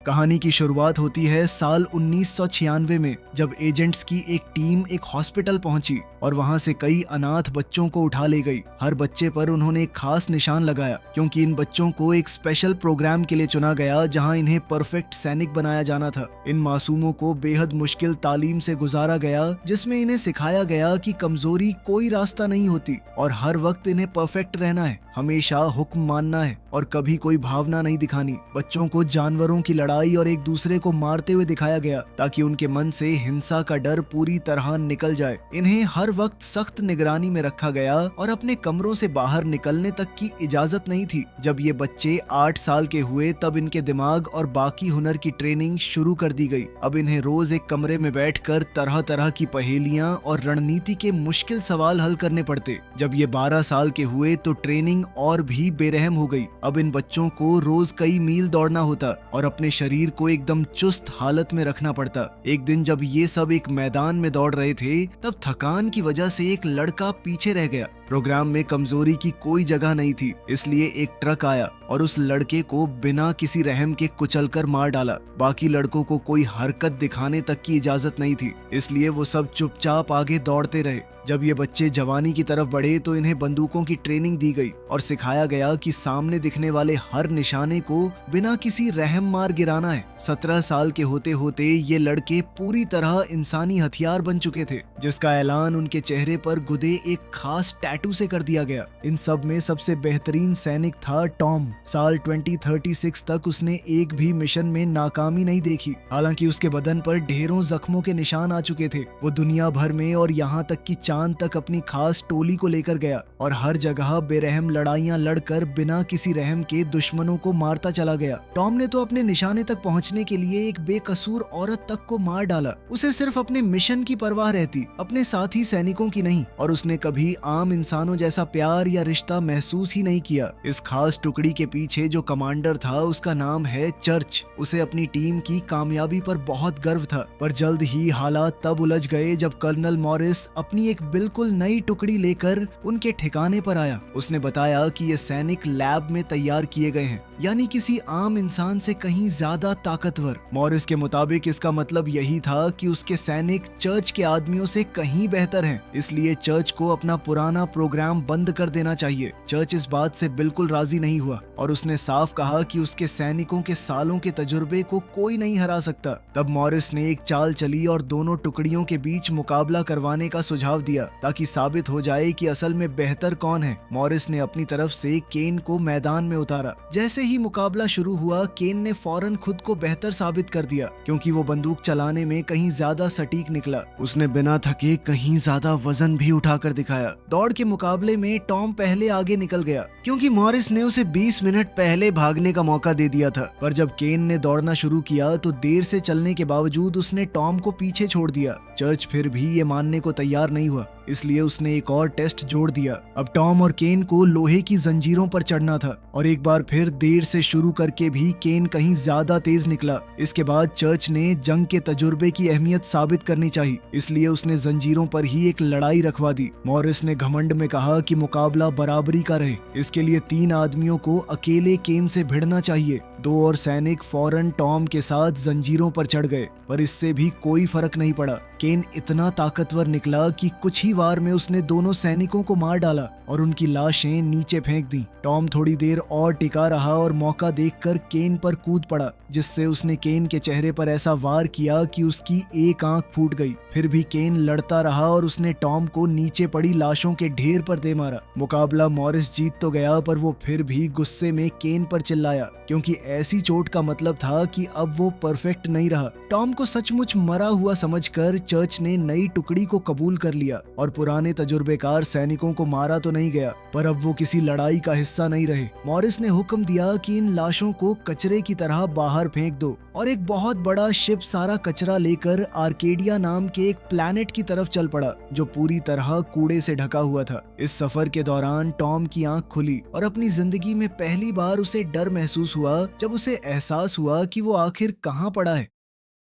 कहानी की शुरुआत होती है साल 1996 में, जब एजेंट्स की एक टीम एक हॉस्पिटल पहुंची और वहां से कई अनाथ बच्चों को उठा ले गई। हर बच्चे पर उन्होंने एक खास निशान लगाया, क्योंकि इन बच्चों को एक स्पेशल प्रोग्राम के लिए चुना गया जहां इन्हें परफेक्ट सैनिक बनाया जाना था। इन मासूमों को बेहद मुश्किल तालीम से गुजारा गया, जिसमें इन्हें सिखाया गया कि कमजोरी कोई रास्ता नहीं होती और हर वक्त इन्हें परफेक्ट रहना है, हमेशा हुक्म मानना है और कभी कोई भावना नहीं दिखानी। बच्चों को जानवरों की लड़ाई और एक दूसरे को मारते हुए दिखाया गया ताकि उनके मन से हिंसा का डर पूरी तरह निकल जाए। इन्हें हर वक्त सख्त निगरानी में रखा गया और अपने कमरों से बाहर निकलने तक की इजाजत नहीं थी। जब ये बच्चे 8 साल के हुए तब इनके दिमाग और बाकी हुनर की ट्रेनिंग शुरू कर दी गई। अब इन्हें रोज एक कमरे में बैठकर तरह तरह की पहेलियां और रणनीति के मुश्किल सवाल हल करने पड़ते। जब ये 12 साल के हुए तो ट्रेनिंग और भी बेरहम हो गई। अब इन बच्चों को रोज कई मील दौड़ना होता और अपने शरीर को एकदम चुस्त हालत में रखना पड़ता। एक दिन जब ये सब एक मैदान में दौड़ रहे थे, तब थकान की वजह से एक लड़का पीछे रह गया। प्रोग्राम में कमजोरी की कोई जगह नहीं थी, इसलिए एक ट्रक आया और उस लड़के को बिना किसी रहम के कुचलकर मार डाला। बाकी लड़कों को कोई हरकत दिखाने तक की इजाजत नहीं थी, इसलिए वो सब चुपचाप आगे दौड़ते रहे। जब ये बच्चे जवानी की तरफ बढ़े तो इन्हें बंदूकों की ट्रेनिंग दी गई और सिखाया गया कि सामने दिखने वाले हर निशाने को बिना किसी रहम मार गिराना है। 17 साल के होते होते ये लड़के पूरी तरह इंसानी हथियार बन चुके थे, जिसका ऐलान उनके चेहरे पर गुदे एक खास टैटू से कर दिया गया। इन सब में सबसे बेहतरीन सैनिक था टॉम। साल 2036 तक उसने एक भी मिशन में नाकामी नहीं देखी। हालांकि उसके बदन पर ढेरों जख्मों के निशान आ चुके थे। वो दुनिया भर में और यहाँ तक कि चांद तक अपनी खास टोली को लेकर गया और हर जगह बेरहम लड़ाइयां लड़कर बिना किसी रहम के दुश्मनों को मारता चला गया। टॉम ने तो अपने निशाने तक पहुंचने के लिए एक बेकसूर औरत तक को मार डाला। उसे सिर्फ अपने मिशन की परवाह रहती, अपने साथी सैनिकों की नहीं, और उसने कभी आम इंसानों जैसा प्यार या रिश्ता महसूस ही नहीं किया। इस खास टुकड़ी के पीछे जो कमांडर था उसका नाम है चर्च। उसे अपनी टीम की कामयाबी पर बहुत गर्व था, पर जल्द ही हालात तब उलझ गए जब कर्नल मॉरिस अपनी एक बिल्कुल नई टुकड़ी लेकर उनके ठिकाने पर आया। उसने बताया कि ये सैनिक लैब में तैयार किए गए हैं, यानी किसी आम इंसान से कहीं ज्यादा ताकतवर। मॉरिस के मुताबिक इसका मतलब यही था कि उसके सैनिक चर्च के आदमियों से कहीं बेहतर हैं, इसलिए चर्च को अपना पुराना प्रोग्राम बंद कर देना चाहिए। चर्च इस बात से बिल्कुल राजी नहीं हुआ और उसने साफ कहा कि उसके सैनिकों के सालों के तजुर्बे को कोई नहीं हरा सकता। तब मॉरिस ने एक चाल चली और दोनों टुकड़ियों के बीच मुकाबला करवाने का सुझाव दिया ताकि साबित हो जाए कि असल में बेहतर कौन है। मॉरिस ने अपनी तरफ से केन को मैदान में उतारा। जैसे ही मुकाबला शुरू हुआ, केन ने फौरन खुद को बेहतर साबित कर दिया, क्योंकि वो बंदूक चलाने में कहीं ज्यादा सटीक निकला। उसने बिना थके कहीं ज्यादा वजन भी उठाकर दिखाया। दौड़ के मुकाबले में टॉम पहले आगे निकल गया, क्योंकि मॉरिस ने उसे 20 मिनट पहले भागने का मौका दे दिया था। पर जब केन ने दौड़ना शुरू किया तो देर से चलने के बावजूद उसने टॉम को पीछे छोड़ दिया। चर्च फिर भी ये मानने को तैयार नहीं हुआ, इसलिए उसने एक और टेस्ट जोड़ दिया। अब टॉम और केन को लोहे की जंजीरों पर चढ़ना था और एक बार फिर देर से शुरू करके भी केन कहीं ज्यादा तेज निकला। इसके बाद चर्च ने जंग के तजुर्बे की अहमियत साबित करनी चाहिए, इसलिए उसने जंजीरों पर ही एक लड़ाई रखवा दी। मॉरिस ने घमंड में कहा कि मुकाबला बराबरी का रहे, इसके लिए 3 आदमियों को अकेले केन से भिड़ना चाहिए। 2 और सैनिक फौरन टॉम के साथ जंजीरों पर चढ़ गए, पर इससे भी कोई फर्क नहीं पड़ा। केन इतना ताकतवर निकला कि कुछ ही वार में उसने दोनों सैनिकों को मार डाला और उनकी लाशें नीचे फेंक दी। टॉम थोड़ी देर और टिका रहा और मौका देखकर केन पर कूद पड़ा, जिससे उसने केन के चेहरे पर ऐसा वार किया कि उसकी एक आंख फूट गई। फिर भी केन लड़ता रहा और उसने टॉम को नीचे पड़ी लाशों के ढेर पर दे मारा। मुकाबला मॉरिस जीत तो गया, पर वो फिर भी गुस्से में केन पर चिल्लाया, क्योंकि ऐसी चोट का मतलब था कि अब वो परफेक्ट नहीं रहा। टॉम को सचमुच मरा हुआ समझकर चर्च ने नई टुकड़ी को कबूल कर लिया और पुराने तजुर्बेकार सैनिकों को मारा तो नहीं गया, पर अब वो किसी लड़ाई का हिस्सा नहीं रहे। मॉरिस ने हुक्म दिया कि इन लाशों को कचरे की तरह बाहर फेंक दो और एक बहुत बड़ा शिप सारा कचरा लेकर आर्केडिया नाम के एक प्लैनेट की तरफ चल पड़ा, जो पूरी तरह कूड़े से ढका हुआ था। इस सफर के दौरान टॉम की आंख खुली और अपनी जिंदगी में पहली बार उसे डर महसूस हुआ, जब उसे एहसास हुआ कि वो आखिर कहाँ पड़ा है।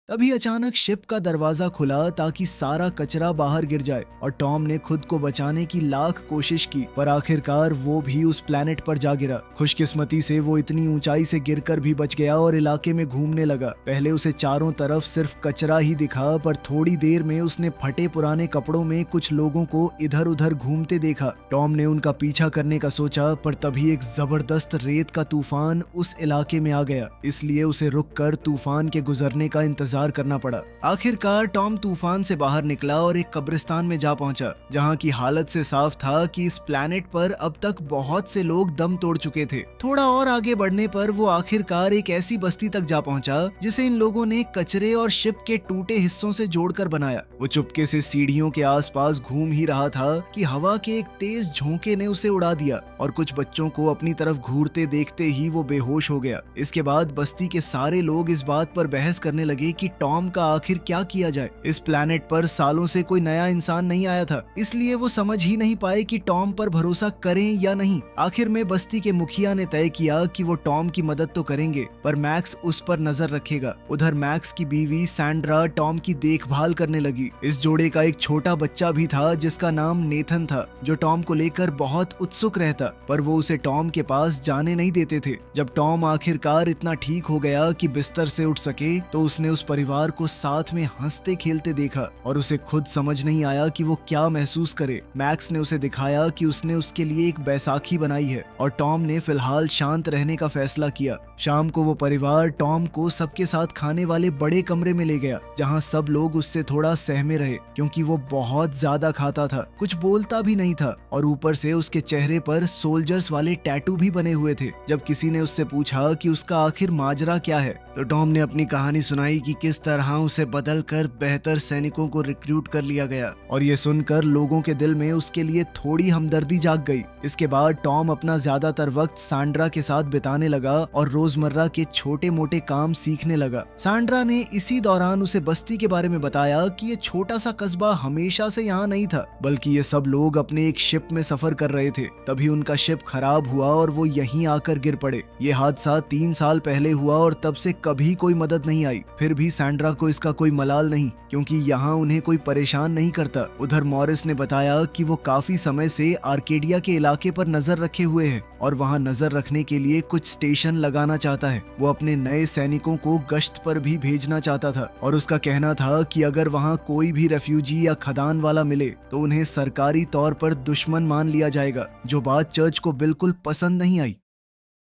तभी अचानक शिप का दरवाजा खुला ताकि सारा कचरा बाहर गिर जाए और टॉम ने खुद को बचाने की लाख कोशिश की, पर आखिरकार वो भी उस प्लेनेट पर जा गिरा। खुशकिस्मती से वो इतनी ऊंचाई से गिरकर भी बच गया और इलाके में घूमने लगा। पहले उसे चारों तरफ सिर्फ कचरा ही दिखा, पर थोड़ी देर में उसने फटे पुराने कपड़ों में कुछ लोगों को इधर उधर घूमते देखा। टॉम ने उनका पीछा करने का सोचा, पर तभी एक जबरदस्त रेत का तूफान उस इलाके में आ गया, इसलिए उसे रुककर तूफान के गुजरने का इंतजार करना पड़ा। आखिरकार टॉम तूफान से बाहर निकला और एक कब्रिस्तान में जा पहुंचा, जहां की हालत से साफ था कि इस प्लेनेट पर अब तक बहुत से लोग दम तोड़ चुके थे। थोड़ा और आगे बढ़ने पर वो आखिरकार एक ऐसी बस्ती तक जा पहुंचा जिसे इन लोगों ने कचरे और शिप के टूटे हिस्सों से जोड़कर बनाया। वो चुपके से सीढ़ियों के आसपास घूम ही रहा था कि हवा के एक तेज झोंके ने उसे उड़ा दिया और कुछ बच्चों को अपनी तरफ घूरते देखते ही वो बेहोश हो गया। इसके बाद बस्ती के सारे लोग इस बात पर बहस करने लगे कि टॉम का आखिर क्या किया जाए। इस प्लेनेट पर सालों से कोई नया इंसान नहीं आया था, इसलिए वो समझ ही नहीं पाए कि टॉम पर भरोसा करें या नहीं। आखिर में बस्ती के मुखिया ने तय किया कि वो टॉम की मदद तो करेंगे, पर मैक्स उस पर नजर रखेगा। उधर मैक्स की बीवी सैंड्रा टॉम की देखभाल करने लगी। इस जोड़े का एक छोटा बच्चा भी था जिसका नाम नेथन था, जो टॉम को लेकर बहुत उत्सुक रहता, पर वो उसे टॉम के पास जाने नहीं देते थे। जब टॉम आखिरकार इतना ठीक हो गया कि बिस्तर से उठ सके, तो उसने उस परिवार को साथ में हंसते खेलते देखा और उसे खुद समझ नहीं आया कि वो क्या महसूस करे। मैक्स ने उसे दिखाया कि उसने उसके लिए एक बैसाखी बनाई है और टॉम ने फिलहाल शांत रहने का फैसला किया। शाम को वो परिवार टॉम को सबके साथ खाने वाले बड़े कमरे में ले गया, जहां सब लोग उससे थोड़ा सहमे रहे, क्योंकि वो बहुत ज्यादा खाता था, कुछ बोलता भी नहीं था और ऊपर से उसके चेहरे पर सोल्जर्स वाले टैटू भी बने हुए थे। जब किसी ने उससे पूछा कि उसका आखिर माजरा क्या है, तो टॉम ने अपनी कहानी सुनाई कि किस तरह उसे बदलकर बेहतर सैनिकों को रिक्रूट कर लिया गया, और ये सुनकर लोगों के दिल में उसके लिए थोड़ी हमदर्दी जाग गई। इसके बाद टॉम अपना ज्यादातर वक्त सैंड्रा के साथ बिताने लगा और रोजमर्रा के छोटे मोटे काम सीखने लगा। सैंड्रा ने इसी दौरान उसे बस्ती के बारे में बताया कि ये छोटा सा कस्बा हमेशा से यहाँ नहीं था, बल्कि ये सब लोग अपने एक शिप में सफर कर रहे थे। तभी उनका शिप खराब हुआ और वो यहीं आकर गिर पड़े। ये हादसा 3 साल पहले हुआ और तब से कभी कोई मदद नहीं आई। फिर भी सैंड्रा को इसका कोई मलाल नहीं, क्योंकि यहाँ उन्हें कोई परेशान नहीं करता। उधर मॉरिस ने बताया कि वो काफी समय से आर्केडिया के इलाके पर नजर रखे हुए है और वहाँ नजर रखने के लिए कुछ स्टेशन लगाना चाहता है। वो अपने नए सैनिकों को गश्त पर भी भेजना चाहता था और उसका कहना था कि अगर वहाँ कोई भी रेफ्यूजी या खदान वाला मिले तो उन्हें सरकारी तौर पर दुश्मन मान लिया जाएगा, जो बात चर्च को बिल्कुल पसंद नहीं आई।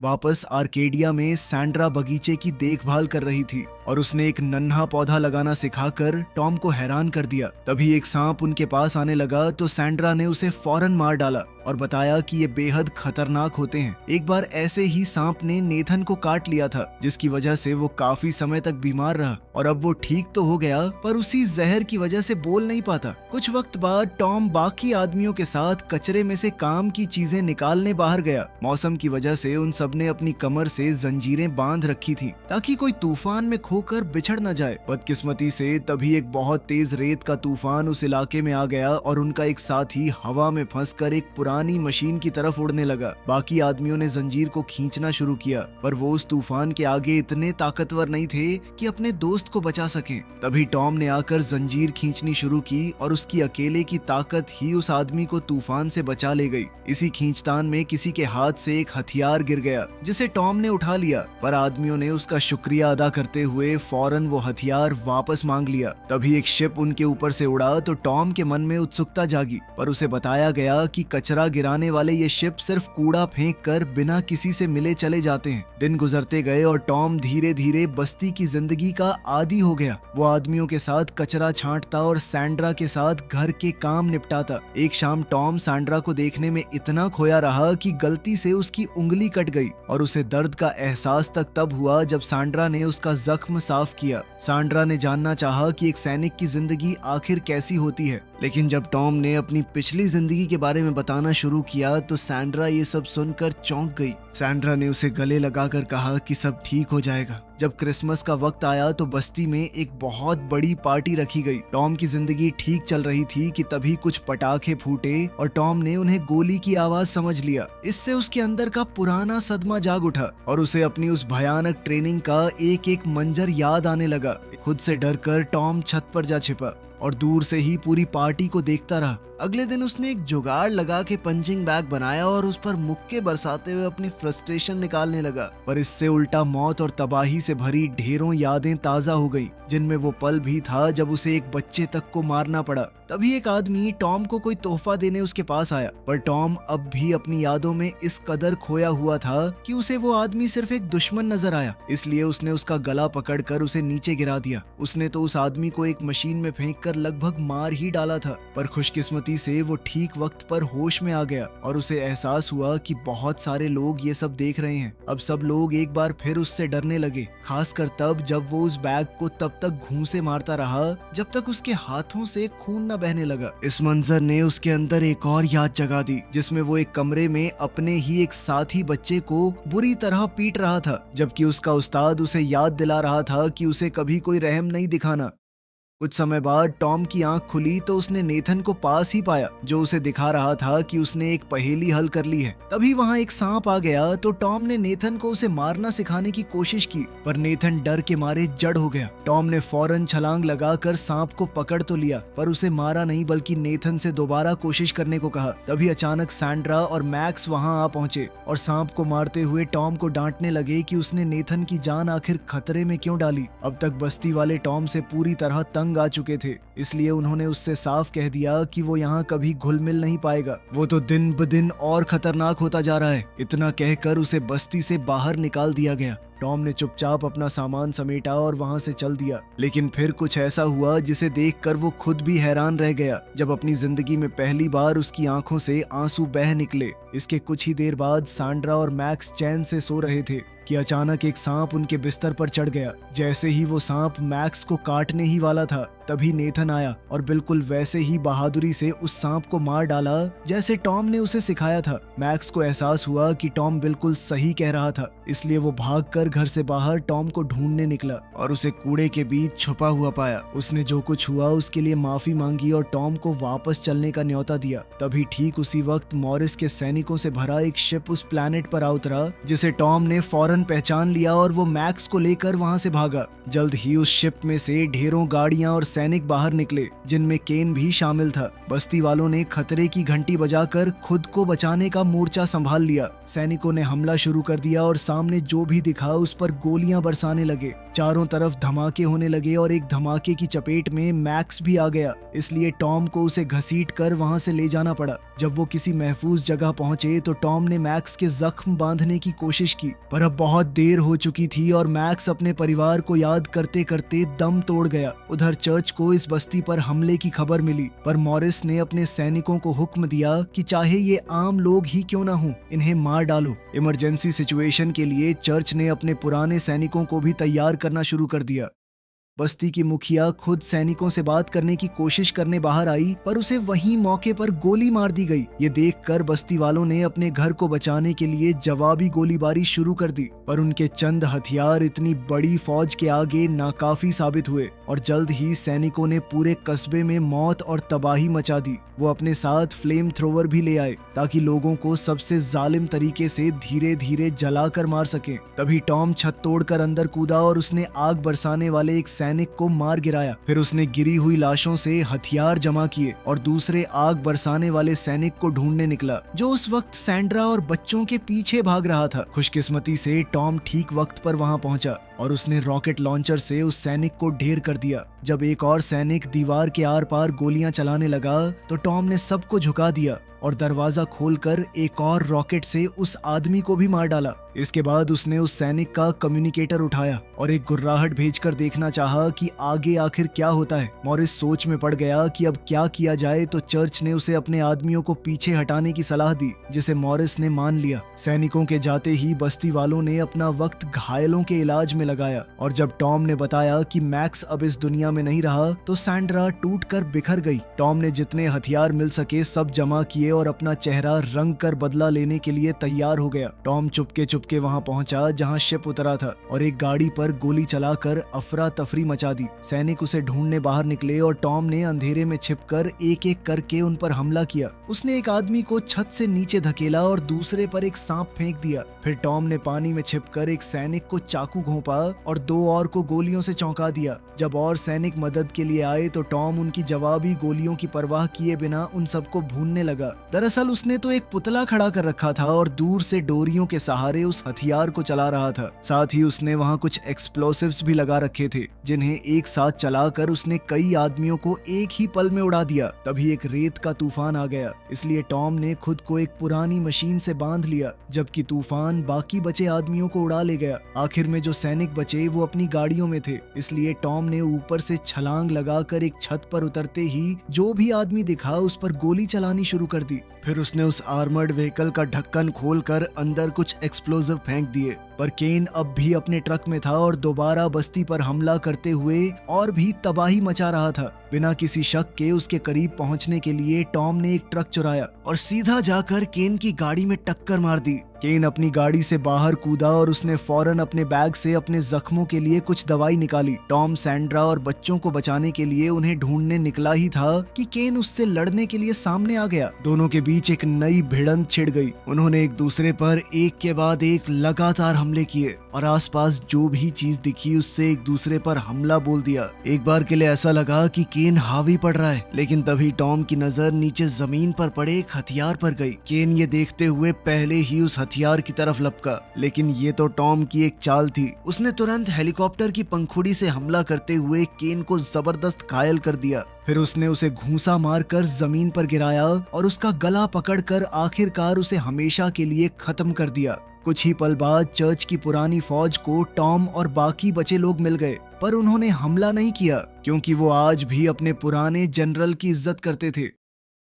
वापस आर्केडिया में सैंड्रा बगीचे की देखभाल कर रही थी और उसने एक नन्हा पौधा लगाना सिखाकर टॉम को हैरान कर दिया। तभी एक सांप उनके पास आने लगा तो सैंड्रा ने उसे फौरन मार डाला और बताया कि ये बेहद खतरनाक होते हैं। एक बार ऐसे ही सांप ने नेथन को काट लिया था, जिसकी वजह से वो काफी समय तक बीमार रहा और अब वो ठीक तो हो गया, पर उसी जहर की वजह से बोल नहीं पाता। कुछ वक्त बाद टॉम बाकी आदमियों के साथ कचरे में से काम की चीजें निकालने बाहर गया। मौसम की वजह से उन सब ने अपनी कमर से जंजीरें बांध रखी थी ताकि कोई तूफान में खोकर बिछड़ न जाए। बदकिस्मती से तभी एक बहुत तेज रेत का तूफान उस इलाके में आ गया और उनका एक साथी हवा में फंसकर एक पुरानी मशीन की तरफ उड़ने लगा। बाकी आदमियों ने जंजीर को खींचना शुरू किया, पर वो उस तूफान के आगे इतने ताकतवर नहीं थे कि अपने दोस्त को बचा सकें। तभी टॉम ने आकर जंजीर खींचनी शुरू की और उसकी अकेले की ताकत ही उस आदमी को तूफान से बचा ले गई। इसी खींचतान में किसी के हाथ से एक हथियार गिर गया, जिसे टॉम ने उठा लिया, पर आदमियों ने उसका शुक्रिया अदा करते हुए फौरन वो हथियार वापस मांग लिया। तभी एक शिप उनके ऊपर से उड़ा तो टॉम के मन में उत्सुकता जागी, पर उसे बताया गया कि कचरा गिराने वाले ये शिप सिर्फ कूड़ा फेंक कर बिना किसी से मिले चले जाते हैं। दिन गुजरते गए और टॉम धीरे धीरे बस्ती की जिंदगी का आदी हो गया। वो आदमियों के साथ कचरा छांटता और सैंड्रा के साथ घर के काम निपटाता। एक शाम टॉम सैंड्रा को देखने में इतना खोया रहा कि गलती से उसकी उंगली कट गई और उसे दर्द का एहसास तक तब हुआ जब सैंड्रा ने उसका जख्म साफ किया। सैंड्रा ने जानना चाहा कि एक सैनिक की जिंदगी आखिर कैसी होती है, लेकिन जब टॉम ने अपनी पिछली जिंदगी के बारे में बताना शुरू किया तो सैंड्रा ये सब सुनकर चौंक गई। सैंड्रा ने उसे गले लगाकर कहा कि सब ठीक हो जाएगा, जब क्रिसमस का वक्त आया तो बस्ती में एक बहुत बड़ी पार्टी रखी गई। टॉम की जिंदगी ठीक चल रही थी कि तभी कुछ पटाखे फूटे और टॉम ने उन्हें गोली की आवाज समझ लिया। इससे उसके अंदर का पुराना सदमा जाग उठा और उसे अपनी उस भयानक ट्रेनिंग का एक एक मंजर याद आने लगा। खुद से डरकर टॉम छत पर जा छिपा और दूर से ही पूरी पार्टी को देखता रहा। अगले दिन उसने एक जुगाड़ लगा के पंचिंग बैग बनाया और उस पर मुक्के बरसाते हुए अपनी फ्रस्ट्रेशन निकालने लगा। पर इससे उल्टा मौत और तबाही से भरी ढेरों यादें ताजा हो गईं, जिनमें वो पल भी था जब उसे एक बच्चे तक को मारना पड़ा। तभी एक आदमी टॉम को कोई तोहफा देने उसके पास आया, पर टॉम अब भी अपनी यादों में इस कदर खोया हुआ था कि उसे वो आदमी सिर्फ एक दुश्मन नजर आया। इसलिए उसने उसका गला पकड़कर उसे नीचे गिरा दिया। उसने तो उस आदमी को एक मशीन में फेंककर लगभग मार ही डाला था, पर खुशकिस्मती से वो ठीक वक्त पर होश में आ गया और उसे एहसास हुआ कि बहुत सारे लोग ये सब देख रहे हैं। अब सब लोग एक बार फिर उससे डरने लगे, खासकर तब जब वो उस बैग को तब तक घूंसे मारता रहा जब तक उसके हाथों से खून न बहने लगा। इस मंजर ने उसके अंदर एक और याद जगा दी, जिसमें वो एक कमरे में अपने ही एक साथी बच्चे को बुरी तरह पीट रहा था, जबकि उसका उस्ताद उसे याद दिला रहा था कि उसे कभी कोई रहम नहीं दिखाना। कुछ समय बाद टॉम की आंख खुली तो उसने नेथन को पास ही पाया, जो उसे दिखा रहा था कि उसने एक पहेली हल कर ली है। तभी वहां एक सांप आ गया तो टॉम ने नेथन को उसे मारना सिखाने की कोशिश की, पर नेथन डर के मारे जड़ हो गया। टॉम ने फौरन छलांग लगाकर सांप को पकड़ तो लिया, पर उसे मारा नहीं बल्कि नेथन से दोबारा कोशिश करने को कहा। तभी अचानक सैंड्रा और मैक्स वहां आ पहुंचे और सांप को मारते हुए टॉम को डांटने लगे कि उसने नेथन की जान आखिर खतरे में क्यों डाली। अब तक बस्ती वाले टॉम से पूरी तरह तंग आ चुके थे, इसलिए उन्होंने उससे साफ कह दिया कि वो यहाँ कभी घुल मिल नहीं पाएगा। वो तो दिन ब दिन और खतरनाक होता जा रहा है। इतना कहकर उसे बस्ती से बाहर निकाल दिया गया। टॉम ने चुपचाप अपना सामान समेटा और वहां से चल दिया। लेकिन फिर कुछ ऐसा हुआ जिसे देखकर वो खुद भी हैरान रह गया, जब अपनी जिंदगी में पहली बार उसकी आंखों से आंसू बह निकले। इसके कुछ ही देर बाद सैंड्रा और मैक्स चैन से सो रहे थे कि अचानक एक सांप उनके बिस्तर पर चढ़ गया। जैसे ही वो सांप मैक्स को काटने ही वाला था, तभी नेथन आया और बिल्कुल वैसे ही बहादुरी से उस सांप को मार डाला जैसे टॉम ने उसे सिखाया था। मैक्स को एहसास हुआ कि टॉम बिल्कुल सही कह रहा था, इसलिए वो भागकर घर से बाहर टॉम को ढूंढने निकला और उसे कूड़े के बीच छुपा हुआ पाया। उसने जो कुछ हुआ उसके लिए माफी मांगी और टॉम को वापस चलने का न्योता दिया। तभी ठीक उसी वक्त मॉरिस के सैनिकों से भरा एक शिप उस प्लैनेट पर आ उतरा, जिसे टॉम ने फौरन पहचान लिया और वो मैक्स को लेकर वहां से भागा। जल्द ही उस शिप में से ढेरों गाड़ियां और सैनिक बाहर निकले, जिनमें केन भी शामिल था। बस्ती वालों ने खतरे की घंटी बजाकर खुद को बचाने का मोर्चा संभाल लिया। सैनिकों ने हमला शुरू कर दिया और सामने जो भी दिखा उस पर गोलियां बरसाने लगे। चारों तरफ धमाके होने लगे और एक धमाके की चपेट में मैक्स भी आ गया, इसलिए टॉम को उसे घसीट कर वहां से ले जाना पड़ा। जब वो किसी महफूज जगह पहुंचे तो टॉम ने मैक्स के जख्म बांधने की कोशिश की, पर अब बहुत देर हो चुकी थी और मैक्स अपने परिवार को याद करते करते दम तोड़ गया। उधर चर्च को इस बस्ती पर हमले की खबर मिली, पर मॉरिस ने अपने सैनिकों को हुक्म दिया कि चाहे ये आम लोग ही क्यों ना हो, इन्हें मार डालो। इमरजेंसी सिचुएशन के लिए चर्च ने अपने पुराने सैनिकों को भी तैयार करना शुरू कर दिया। बस्ती की मुखिया खुद सैनिकों से बात करने की कोशिश करने बाहर आई, पर उसे वहीं मौके पर गोली मार दी गई। ये देखकर बस्ती वालों ने अपने घर को बचाने के लिए जवाबी गोलीबारी शुरू कर दी, पर उनके चंद हथियार इतनी बड़ी फौज के आगे नाकाफी साबित हुए और जल्द ही सैनिकों ने पूरे कस्बे में मौत और तबाही मचा दी। वो अपने साथ फ्लेम थ्रोवर भी ले आए ताकि लोगों को सबसे जालिम तरीके से धीरे धीरे जलाकर मार सके। तभी टॉम छत तोड़कर अंदर कूदा और उसने आग बरसाने वाले एक सैनिक को मार गिराया। फिर उसने गिरी हुई लाशों से हथियार जमा किए और दूसरे आग बरसाने वाले सैनिक को ढूंढने निकला, जो उस वक्त सैंड्रा और बच्चों के पीछे भाग रहा था। खुशकिस्मती से टॉम ठीक वक्त पर वहां पहुंचा और उसने रॉकेट लॉन्चर से उस सैनिक को ढेर कर दिया। जब एक और सैनिक दीवार के आर पार गोलियां चलाने लगा तो टॉम ने सबको झुका दिया और दरवाजा खोलकर एक और रॉकेट से उस आदमी को भी मार डाला। इसके बाद उसने उस सैनिक का कम्युनिकेटर उठाया और एक गुर्राहट भेजकर देखना चाहा कि आगे आखिर क्या होता है। मॉरिस सोच में पड़ गया कि अब क्या किया जाए, तो चर्च ने उसे अपने आदमियों को पीछे हटाने की सलाह दी, जिसे मॉरिस ने मान लिया। सैनिकों के जाते ही बस्ती वालों ने अपना वक्त घायलों के इलाज में लगाया। और जब टॉम ने बताया कि मैक्स अब इस दुनिया में नहीं रहा तो सैंड्रा टूटकर बिखर गई। टॉम ने जितने हथियार मिल सके सब जमा किए और अपना चेहरा रंग कर बदला लेने के लिए तैयार हो गया। टॉम चुपके चुपके वहां पहुंचा जहां शिप उतरा था और एक गाड़ी पर गोली चलाकर अफरा तफरी मचा दी। सैनिक उसे ढूंढने बाहर निकले और टॉम ने अंधेरे में छिपकर एक एक करके उन पर हमला किया। उसने एक आदमी को छत से नीचे धकेला और दूसरे पर एक सांप फेंक दिया। फिर टॉम ने पानी में छिपकर एक सैनिक को चाकू घोंपा और 2 और को गोलियों से चौंका दिया। जब और सैनिक मदद के लिए आए तो टॉम उनकी जवाबी गोलियों की परवाह किए बिना उन सबको भूनने लगा। दरअसल उसने तो एक पुतला खड़ा कर रखा था और दूर से डोरियों के सहारे उस हथियार को चला रहा था। साथ ही उसने वहां कुछ एक्सप्लोसिव्स भी लगा रखे थे जिन्हें एक साथ चलाकर उसने कई आदमियों को एक ही पल में उड़ा दिया। तभी एक रेत का तूफान आ गया, इसलिए टॉम ने खुद को एक पुरानी मशीन से बांध लिया, जबकि तूफान बाकी बचे आदमियों को उड़ा ले गया। आखिर में जो सैनिक बचे वो अपनी गाड़ियों में थे, इसलिए टॉम ने ऊपर से छलांग लगाकर एक छत पर उतरते ही जो भी आदमी दिखा उस पर गोली चलानी शुरू कर दी। फिर उसने उस आर्मर्ड व्हीकल का ढक्कन खोलकर अंदर कुछ एक्सप्लोजिव फेंक दिए। पर केन अब भी अपने ट्रक में था और दोबारा बस्ती पर हमला करते हुए और भी तबाही मचा रहा था। बिना किसी शक के उसके करीब पहुंचने के लिए टॉम ने एक ट्रक चुराया और सीधा जाकर केन की गाड़ी में टक्कर मार दी। केन अपनी गाड़ी से बाहर कूदा और उसने फौरन अपने बैग से अपने जख्मों के लिए कुछ दवाई निकाली। टॉम सैंड्रा और बच्चों को बचाने के लिए उन्हें ढूंढने निकला ही था कि केन उससे लड़ने के लिए सामने आ गया। दोनों के बीच एक नई भिड़ंत छिड़ गई। उन्होंने एक दूसरे पर एक के बाद एक लगातार हमले किए और आसपास जो भी चीज दिखी उससे एक दूसरे पर हमला बोल दिया। एक बार के लिए ऐसा लगा कि केन हावी पड़ रहा है, लेकिन तभी टॉम की नजर नीचे जमीन पर पड़े एक हथियार पर गई। केन ये देखते हुए पहले ही उस हथियार की तरफ लपका, लेकिन ये तो टॉम की एक चाल थी। उसने तुरंत हेलीकॉप्टर की पंखुड़ी से हमला करते हुए केन को जबरदस्त घायल कर दिया। फिर उसने उसे घूंसा मारकर जमीन पर गिराया और उसका गला पकड़कर आखिरकार उसे हमेशा के लिए खत्म कर दिया। कुछ ही पल बाद चर्च की पुरानी फौज को टॉम और बाकी बचे लोग मिल गए, पर उन्होंने हमला नहीं किया क्योंकि वो आज भी अपने पुराने जनरल की इज्जत करते थे।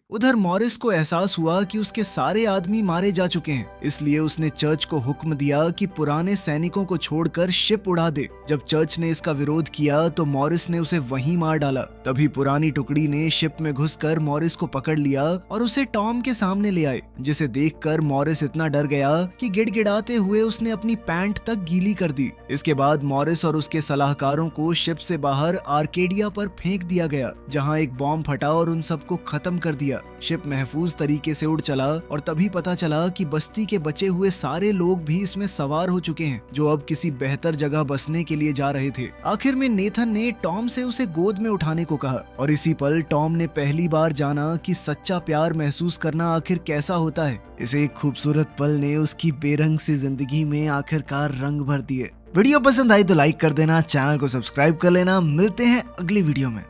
उधर मॉरिस को एहसास हुआ कि उसके सारे आदमी मारे जा चुके हैं, इसलिए उसने चर्च को हुक्म दिया कि पुराने सैनिकों को छोड़कर शिप उड़ा दे। जब चर्च ने इसका विरोध किया तो मॉरिस ने उसे वहीं मार डाला। तभी पुरानी टुकड़ी ने शिप में घुसकर मॉरिस को पकड़ लिया और उसे टॉम के सामने ले आए, जिसे देखकर मॉरिस इतना डर गया कि गिड़गिड़ाते हुए उसने अपनी पैंट तक गीली कर दी। इसके बाद मॉरिस और उसके सलाहकारों को शिप से बाहर आर्केडिया पर फेंक दिया गया, जहाँ एक बॉम्ब फटा और उन सबको खत्म कर दिया। शिप महफूज तरीके से उड़ चला और तभी पता चला कि बस्ती के बचे हुए सारे लोग भी इसमें सवार हो चुके हैं, जो अब किसी बेहतर जगह बसने के लिए जा रहे थे। आखिर में नेथन ने टॉम से उसे गोद में उठाने को कहा और इसी पल टॉम ने पहली बार जाना कि सच्चा प्यार महसूस करना आखिर कैसा होता है। इसे एक खूबसूरत पल ने उसकी बेरंग सी जिंदगी में आखिरकार रंग भर दिए। वीडियो पसंद आई तो लाइक कर देना, चैनल को सब्सक्राइब कर लेना। मिलते हैं अगली वीडियो में।